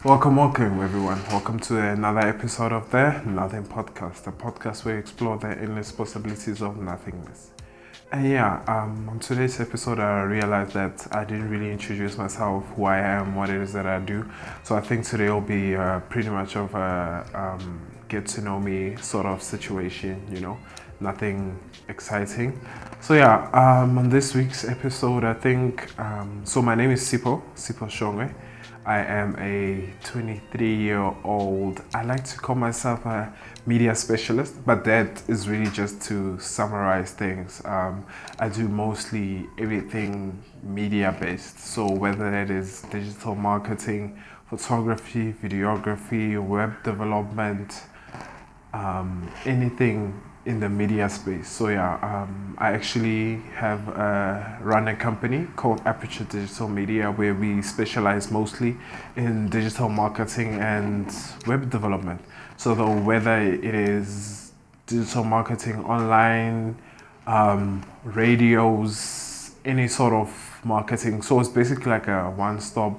Welcome everyone. Welcome to another episode of the Nothing Podcast, a podcast where we explore the endless possibilities of nothingness. And on today's episode, I realized that I didn't really introduce myself, who I am, what it is that I do. So I think today will be pretty much of a get to know me sort of situation, nothing exciting. So on this week's episode, I think, so my name is Sipo Shongwe. I am a 23-year-old. I like to call myself a media specialist, but that is really just to summarize things. I do mostly everything media based. So whether it is digital marketing, photography, videography, web development, anything in the media space. So I actually have run a company called ep2 Digital Media where we specialize mostly in digital marketing and web development. So whether it is digital marketing online, radios, any sort of marketing. So it's basically like a one-stop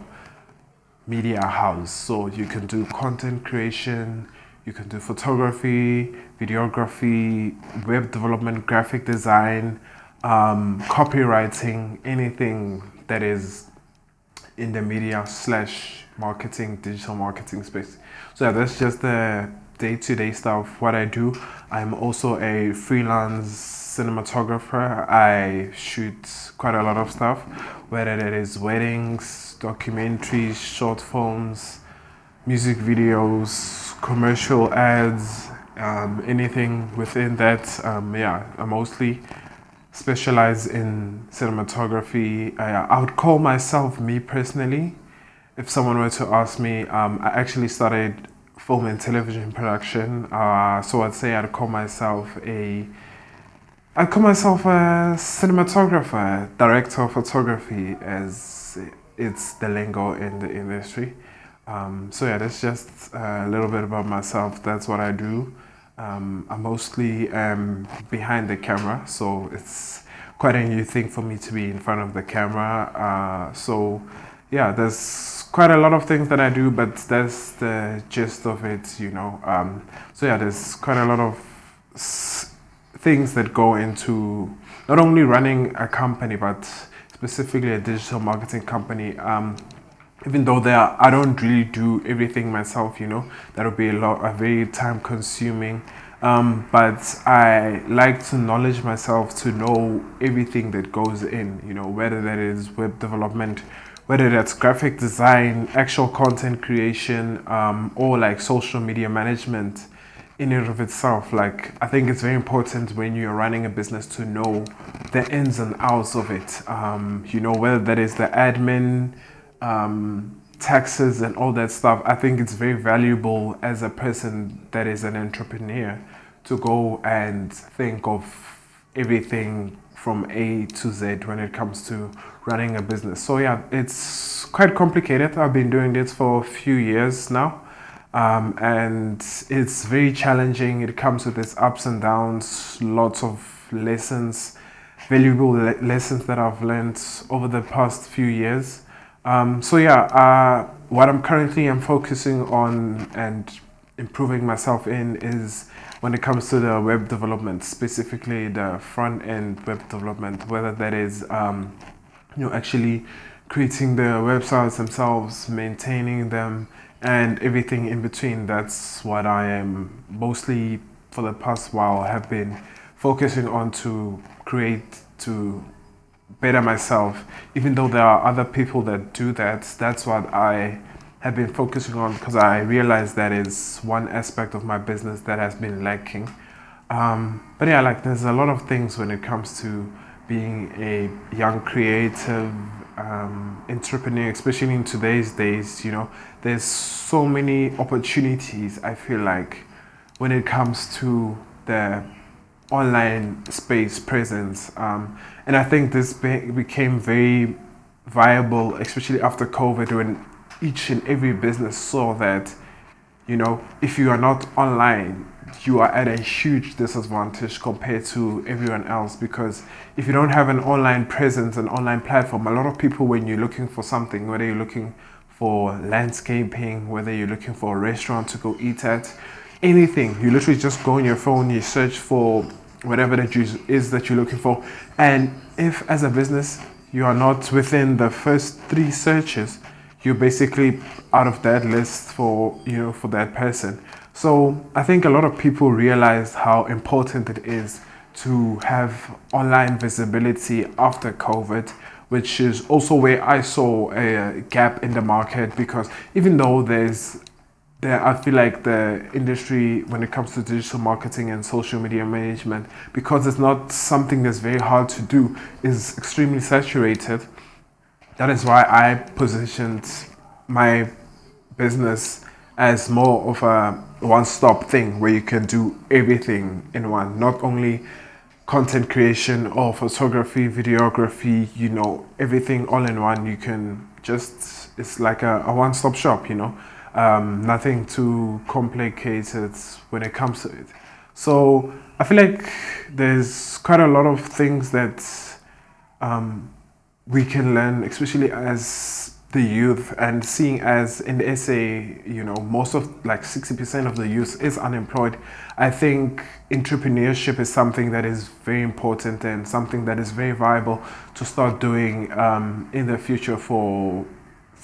media house. So you can do content creation, you can do photography, videography, web development, graphic design, copywriting, anything that is in the media / marketing, digital marketing space. So that's just the day-to-day stuff, what I do. I'm also a freelance cinematographer. I shoot quite a lot of stuff, whether it is weddings, documentaries, short films, music videos, commercial ads, anything within that. I mostly specialize in cinematography. I would call myself, me personally, if someone were to ask me, I actually started film and television production. So I'd call myself a cinematographer, director of photography, as it's the lingo in the industry. That's just a little bit about myself. That's what I do. I mostly am behind the camera, so it's quite a new thing for me to be in front of the camera. There's quite a lot of things that I do, but that's the gist of it, there's quite a lot of things that go into not only running a company, but specifically a digital marketing company. Even though I don't really do everything myself, that would be a very time consuming. But I like to knowledge myself to know everything that goes in, whether that is web development, whether that's graphic design, actual content creation, or like social media management in and of itself. Like, I think it's very important when you're running a business to know the ins and outs of it. Whether that is the admin, taxes and all that stuff. I think it's very valuable as a person that is an entrepreneur to go and think of everything from A to Z when it comes to running a business. So it's quite complicated. I've been doing this for a few years now, and it's very challenging. It comes with its ups and downs, lots of lessons, valuable lessons that I've learned over the past few years. What I'm currently focusing on and improving myself in is when it comes to the web development, specifically the front end web development, whether that is actually creating the websites themselves, maintaining them, and everything in between. That's what I am mostly for the past while have been focusing on to better myself. Even though there are other people that do that, that's what I have been focusing on, because I realized that is one aspect of my business that has been lacking. There's a lot of things when it comes to being a young creative entrepreneur, especially in today's days. There's so many opportunities, I feel like, when it comes to the online space presence, and I think this became very viable, especially after COVID, when each and every business saw that if you are not online, you are at a huge disadvantage compared to everyone else. Because if you don't have an online presence, an online platform, a lot of people, when you're looking for something, whether you're looking for landscaping, whether you're looking for a restaurant to go eat at, anything. You literally just go on your phone, you search for whatever that is that you're looking for. And if as a business you are not within the first 3 searches, you're basically out of that list for for that person. So I think a lot of people realized how important it is to have online visibility after COVID, which is also where I saw a gap in the market, because even though I feel like the industry, when it comes to digital marketing and social media management, because it's not something that's very hard to do, is extremely saturated. That is why I positioned my business as more of a one-stop thing where you can do everything in one, not only content creation or photography, videography, everything all in one. You can just, it's like a one-stop shop, nothing too complicated when it comes to it. So I feel like there's quite a lot of things that we can learn, especially as the youth, and seeing as in the SA, most of, like 60% of the youth is unemployed. I think entrepreneurship is something that is very important and something that is very viable to start doing in the future for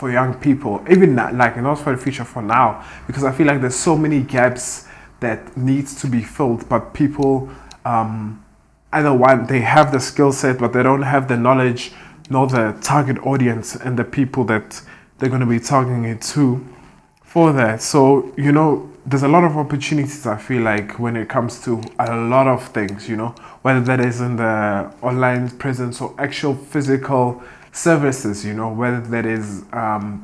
young people, even not, like not for the future, for now, because I feel like there's so many gaps that needs to be filled, but people either one, they have the skill set but they don't have the knowledge nor the target audience and the people that they're going to be targeting it to for that. So there's a lot of opportunities, I feel like, when it comes to a lot of things, whether that is in the online presence or actual physical services, whether that is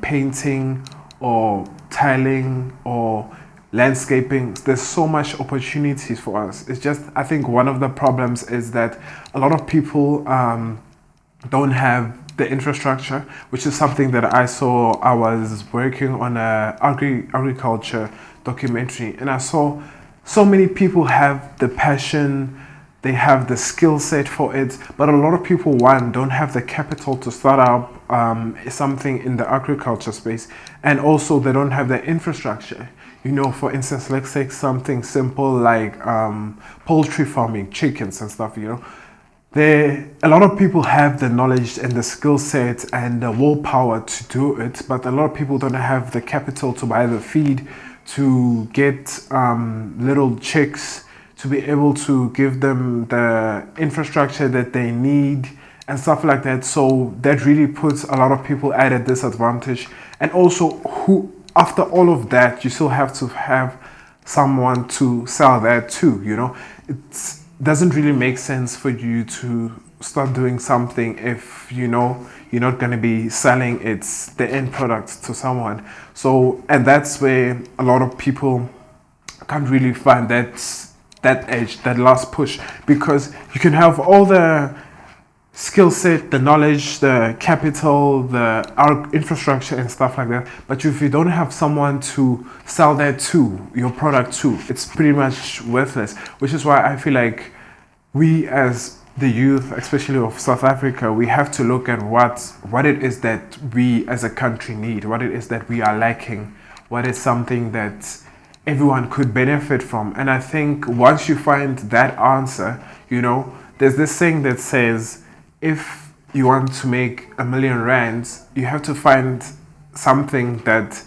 painting or tiling or landscaping. There's so much opportunities for us. It's just, I think one of the problems is that a lot of people don't have the infrastructure, which is something that I saw. I was working on a agriculture documentary, and I saw so many people have the passion, they have the skill set for it, but a lot of people, one, don't have the capital to start up something in the agriculture space, and also they don't have the infrastructure. For instance, let's take something simple like poultry farming, chickens and stuff. A lot of people have the knowledge and the skill set and the willpower to do it, but a lot of people don't have the capital to buy the feed, to get little chicks, to be able to give them the infrastructure that they need and stuff like that. So that really puts a lot of people at a disadvantage. And also, after all of that, you still have to have someone to sell that to. It doesn't really make sense for you to start doing something if you're not going to be selling the end product to someone. So, and that's where a lot of people can't really find that edge, that last push, because you can have all the skill set, the knowledge, the capital, our infrastructure and stuff like that, but if you don't have someone to sell your product to, it's pretty much worthless. Which is why I feel like we as the youth, especially of South Africa, we have to look at what it is that we as a country need, what it is that we are lacking, what is something that everyone could benefit from. And I think once you find that answer, there's this saying that says, if you want to make R1 million, you have to find something that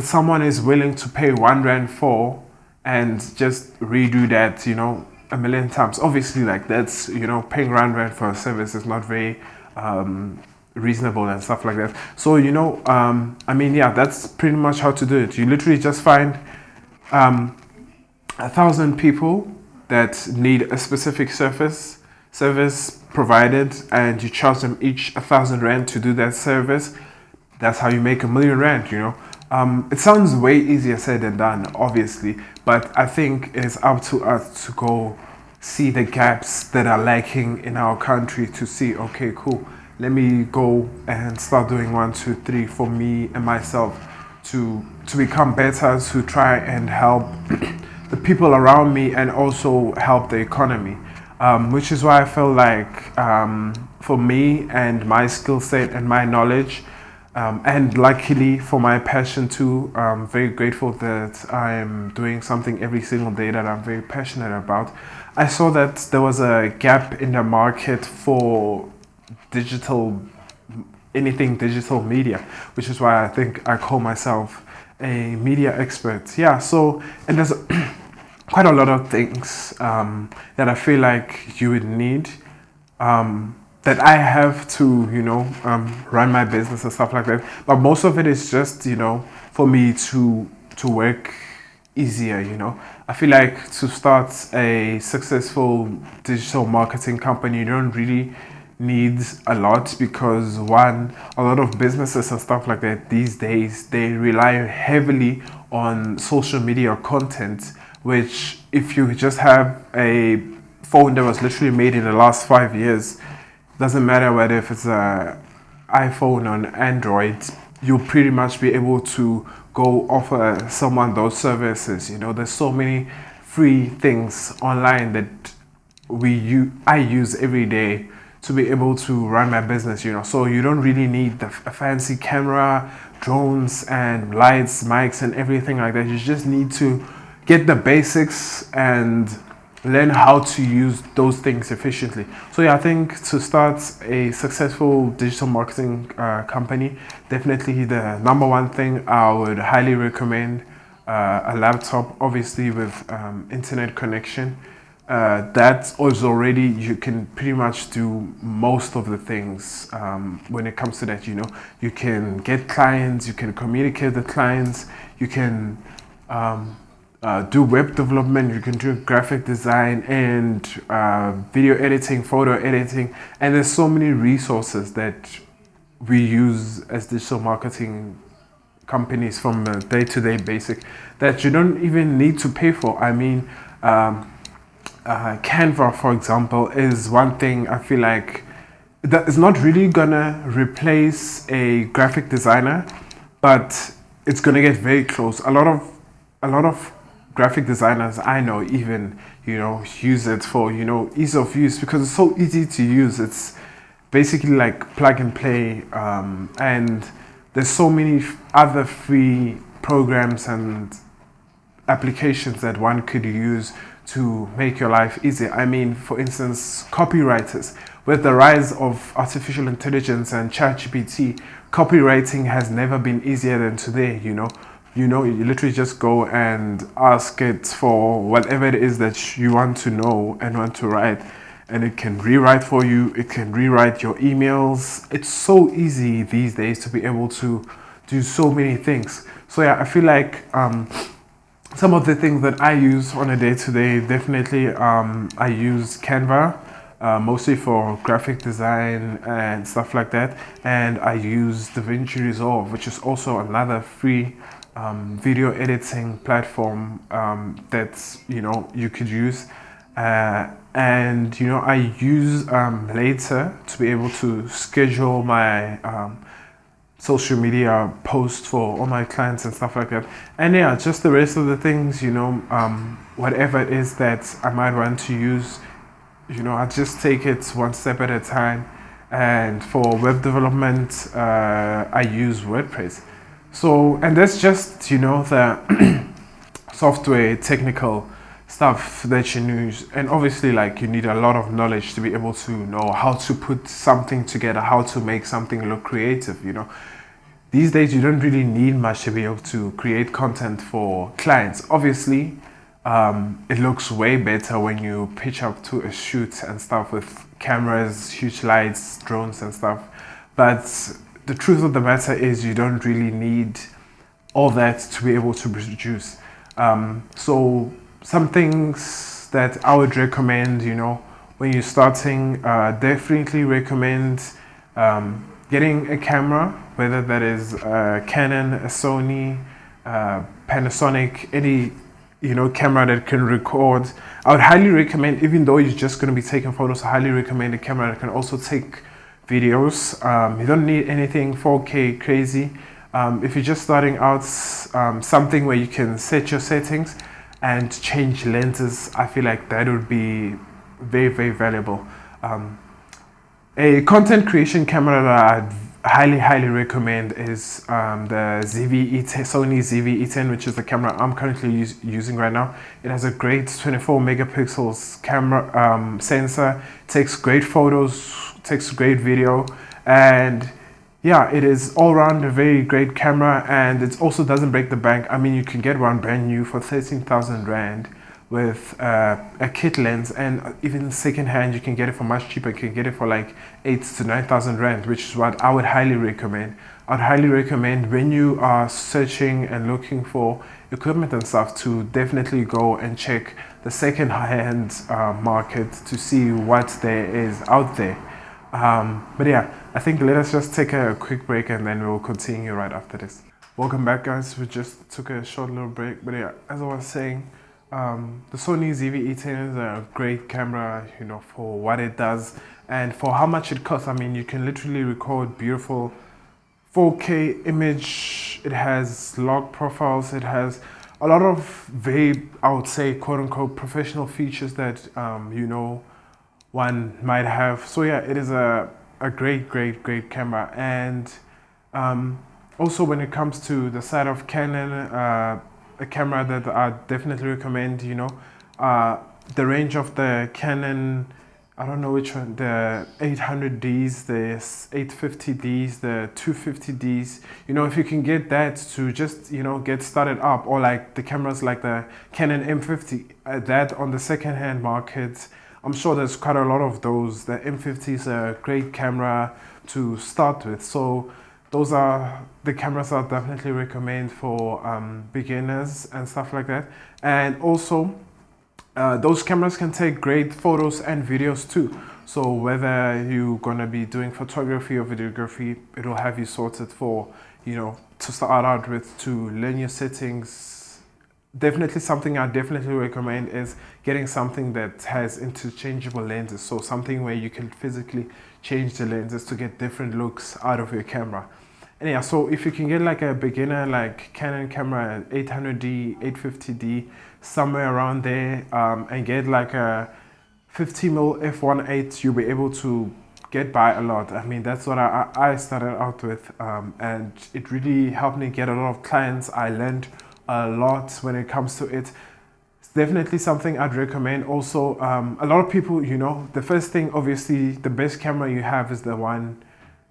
someone is willing to pay R1 for, and just redo that, 1,000,000 times. Obviously, like that's, paying R1 for a service is not very reasonable and stuff like that. So, that's pretty much how to do it. You literally just find 1,000 people that need a specific service provided, and you charge them each R1,000 to do that service. That's how you make R1 million. It sounds way easier said than done, obviously, but I think it's up to us to go see the gaps that are lacking in our country, to see, okay, cool, let me go and start doing 1, 2, 3 for me and myself to become better, to try and help the people around me and also help the economy. Which is why I feel like for me and my skill set and my knowledge, And luckily for my passion too, I'm very grateful that I'm doing something every single day that I'm very passionate about. I saw that there was a gap in the market for digital, anything digital media, which is why I think I call myself a media expert. Yeah, so, and there's quite a lot of things that I feel like you would need, that I have to, run my business and stuff like that. But most of it is just, for me to work easier. I feel like to start a successful digital marketing company, you don't really need a lot, because one, a lot of businesses and stuff like that these days, they rely heavily on social media content, which if you just have a phone that was literally made in the last 5 years, doesn't matter whether if it's a iPhone or an Android, you'll pretty much be able to go offer someone those services. There's so many free things online that I use every day to be able to run my business. So you don't really need a fancy camera, drones and lights, mics and everything like that. You just need to get the basics and learn how to use those things efficiently. So yeah, I think to start a successful digital marketing company, definitely the number one thing I would highly recommend, a laptop, obviously with internet connection. That is already, you can pretty much do most of the things when it comes to that. You can get clients, you can communicate with clients, you can do web development, you can do graphic design and video editing, photo editing, and there's so many resources that we use as digital marketing companies from a day-to-day basic that you don't even need to pay for. I mean, Canva, for example, is one thing I feel like that is not really gonna replace a graphic designer, but it's gonna get very close. A lot of graphic designers I know even use it for ease of use, because it's so easy to use. It's basically like plug and play, and there's so many other free programs and applications that one could use to make your life easier. I mean, for instance, copywriters. With the rise of artificial intelligence and ChatGPT, copywriting has never been easier than today. You literally just go and ask it for whatever it is that you want to know and want to write, and it can rewrite for you. It can rewrite your emails. It's so easy these days to be able to do so many things. So yeah, I feel like some of the things that I use on a day-to-day, definitely I use Canva, mostly for graphic design and stuff like that, and I use DaVinci Resolve, which is also another free video editing platform that you could use, and I use later to be able to schedule my social media posts for all my clients and stuff like that. And yeah, just the rest of the things, whatever it is that I might want to use, I just take it one step at a time. And for web development, I use WordPress. So, and that's just, the software technical stuff that you use. And obviously, like, you need a lot of knowledge to be able to know how to put something together, how to make something look creative. These days, you don't really need much to be able to create content for clients. Obviously, it looks way better when you pitch up to a shoot and stuff with cameras, huge lights, drones and stuff. But the truth of the matter is you don't really need all that to be able to produce. So some things that I would recommend, when you're starting, definitely recommend getting a camera, whether that is a Canon, a Sony, Panasonic, any camera that can record. I would highly recommend, even though you're just going to be taking photos, I highly recommend a camera that can also take videos. You don't need anything 4K crazy. If you're just starting out, something where you can set your settings and change lenses, I feel like that would be very, very valuable. A content creation camera that highly recommend is the ZV-E10, Sony ZV-E10, which is the camera I'm currently using right now. It has a great 24 megapixels camera sensor, takes great photos, takes great video, and yeah, it is all around a very great camera, and it also doesn't break the bank. I mean, you can get one brand new for 13,000 Rand with a kit lens, and even second hand you can get it for much cheaper. You can get it for like 8 to 9,000 Rand, which is what I would highly recommend. I'd highly recommend when you are searching and looking for equipment and stuff to definitely go and check the second hand market to see what there is out there. But yeah, I think let us just take a quick break and then we'll continue right after this. Welcome back, guys. We just took a short little break, but yeah, as I was saying, the Sony ZV-E10 is a great camera, you know, for what it does and for how much it costs. I mean, you can literally record beautiful 4K image. It has log profiles. It has a lot of very, I would say, quote unquote, professional features that, you know, one might have. So yeah, it is a great camera. And also when it comes to the side of Canon, a camera that I definitely recommend, you know, the range of the Canon, I don't know which one, the 800Ds, the 850Ds, the 250Ds, you know, if you can get that to just, you know, get started up, or like the cameras like the Canon M50, that on the second-hand market, I'm sure there's quite a lot of those. The M50 is a great camera to start with. So those are the cameras I definitely recommend for beginners and stuff like that. And also, those cameras can take great photos and videos too. So whether you're gonna be doing photography or videography, it'll have you sorted for, you know, to start out with, to learn your settings. Definitely something I definitely recommend is getting something that has interchangeable lenses. So something where you can physically change the lenses to get different looks out of your camera. And yeah, so if you can get like a beginner like Canon camera, 800D, 850D, somewhere around there, and get like a 50mm f1.8, you'll be able to get by a lot. I mean, that's what I started out with, and it really helped me get a lot of clients. I learned a lot when it comes to it. It's definitely something I'd recommend. Also, a lot of people, you know, the first thing, obviously, the best camera you have is the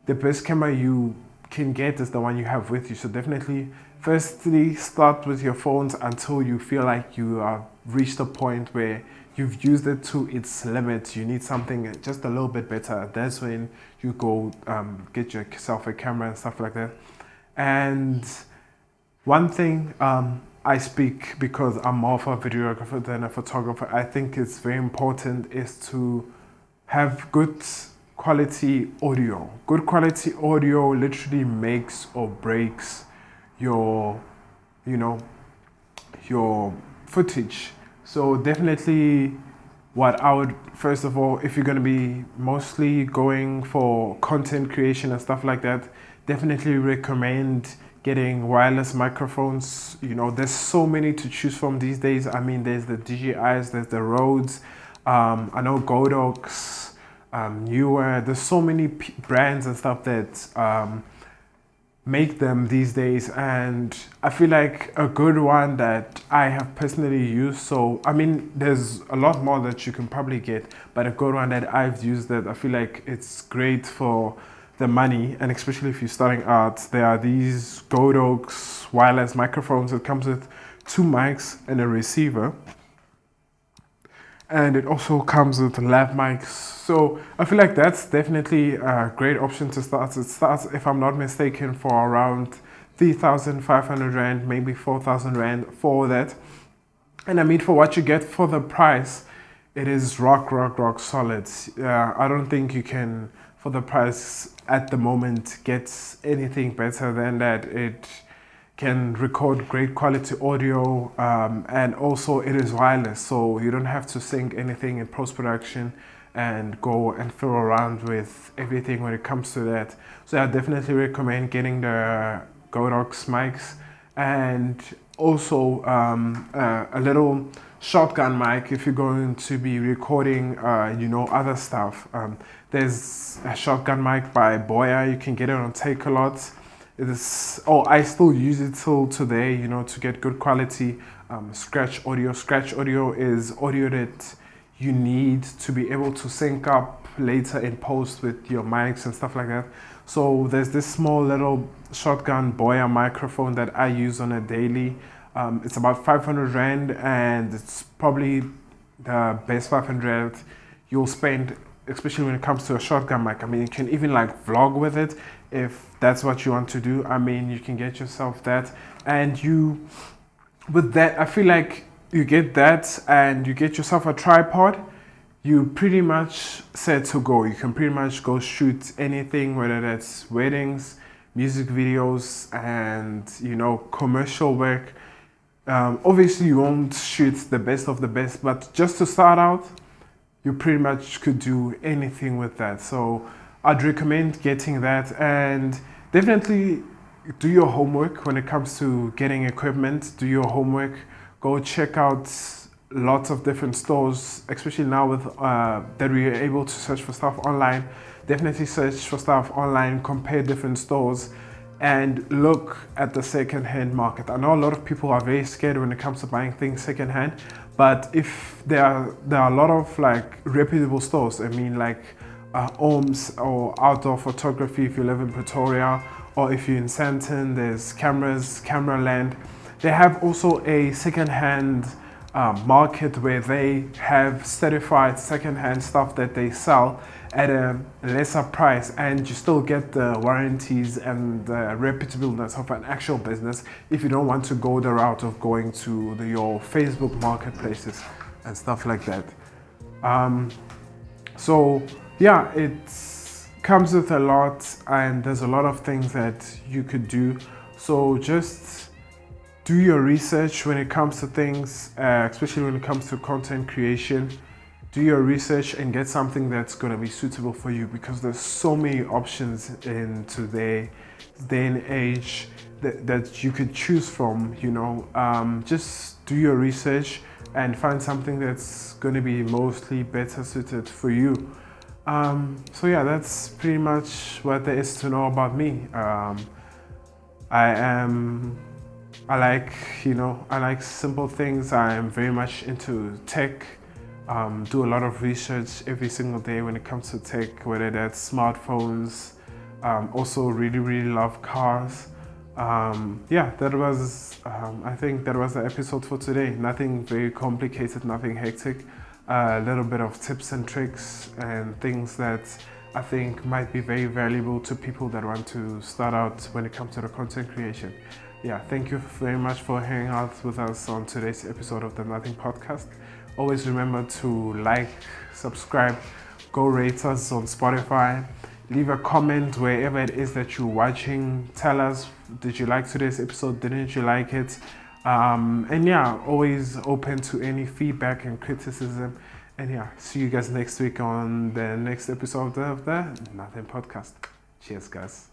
best camera you can get is the one you have with you. So definitely, firstly, start with your phones until you feel like you have reached a point where you've used it to its limit. You need something just a little bit better. That's when you go get yourself a camera and stuff like that. And one thing, I speak because I'm more of a videographer than a photographer. I think it's very important is to have good quality audio. Good quality audio literally makes or breaks your, you know, your footage. So definitely what I would, first of all, if you're going to be mostly going for content creation and stuff like that, definitely recommend getting wireless microphones. You know, there's so many to choose from these days. I mean, there's the DJIs, there's the Rhodes, I know Godox, Newer. There's so many brands and stuff that make them these days, and I feel like a good one that I have personally used, so I mean there's a lot more that you can probably get, but a good one that I've used that I feel like it's great for the money, and especially if you're starting out, there are these Godox wireless microphones. It comes with 2 mics and a receiver, and it also comes with lav mics. So I feel like that's definitely a great option to start. It starts, if I'm not mistaken, for around 3,500 Rand, maybe 4,000 Rand for that. And I mean, for what you get for the price, it is rock solid. I don't think you can, for the price at the moment, get anything better than that. It can record great quality audio, and also it is wireless, so you don't have to sync anything in post-production and go and fiddle around with everything when it comes to that. So I definitely recommend getting the Godox mics, and also a little shotgun mic if you're going to be recording, other stuff. There's a shotgun mic by Boya. You can get it on Takealot. I still use it till today, to get good quality scratch audio. Scratch audio is audio that you need to be able to sync up later in post with your mics and stuff like that. So there's this small little shotgun Boya microphone that I use on a daily. It's about 500 Rand, and it's probably the best 500 you'll spend, especially when it comes to a shotgun mic. I mean, you can even like vlog with it if that's what you want to do. I mean, you can get yourself that, and with that, I feel like you get that and you get yourself a tripod, you pretty much set to go. You can pretty much go shoot anything, whether that's weddings, music videos, and commercial work. Obviously you won't shoot the best of the best, but just to start out, you pretty much could do anything with that. So I'd recommend getting that, and definitely do your homework when it comes to getting equipment. Do your homework. Go check out lots of different stores, especially now with that we are able to search for stuff online. Definitely search for stuff online, compare different stores, and look at the second-hand market. I know a lot of people are very scared when it comes to buying things second-hand, but if there are a lot of like reputable stores, I mean like Ohms or Outdoor Photography if you live in Pretoria, or if you're in Sandton, there's Cameraland. They have also a second-hand market where they have certified second-hand stuff that they sell at a lesser price, and you still get the warranties and the reputableness of an actual business if you don't want to go the route of going to your Facebook marketplaces and stuff like that. So yeah, it comes with a lot, and there's a lot of things that you could do. So just do your research when it comes to things, especially when it comes to content creation. Do your research and get something that's going to be suitable for you, because there's so many options in today's day and age that you could choose from. Just do your research and find something that's going to be mostly better suited for you. So yeah, that's pretty much what there is to know about me. I like simple things. I am very much into tech. Do a lot of research every single day when it comes to tech, whether that's smartphones. Also really, really love cars. That was, I think that was the episode for today. Nothing very complicated, nothing hectic. A little bit of tips and tricks and things that I think might be very valuable to people that want to start out when it comes to the content creation. Yeah, thank you very much for hanging out with us on today's episode of the Nothing Podcast. Always remember to like, subscribe, go rate us on Spotify, leave a comment wherever it is that you're watching. Tell us, did you like today's episode? Didn't you like it? And yeah, always open to any feedback and criticism. And yeah, see you guys next week on the next episode of the Nothing Podcast. Cheers, guys.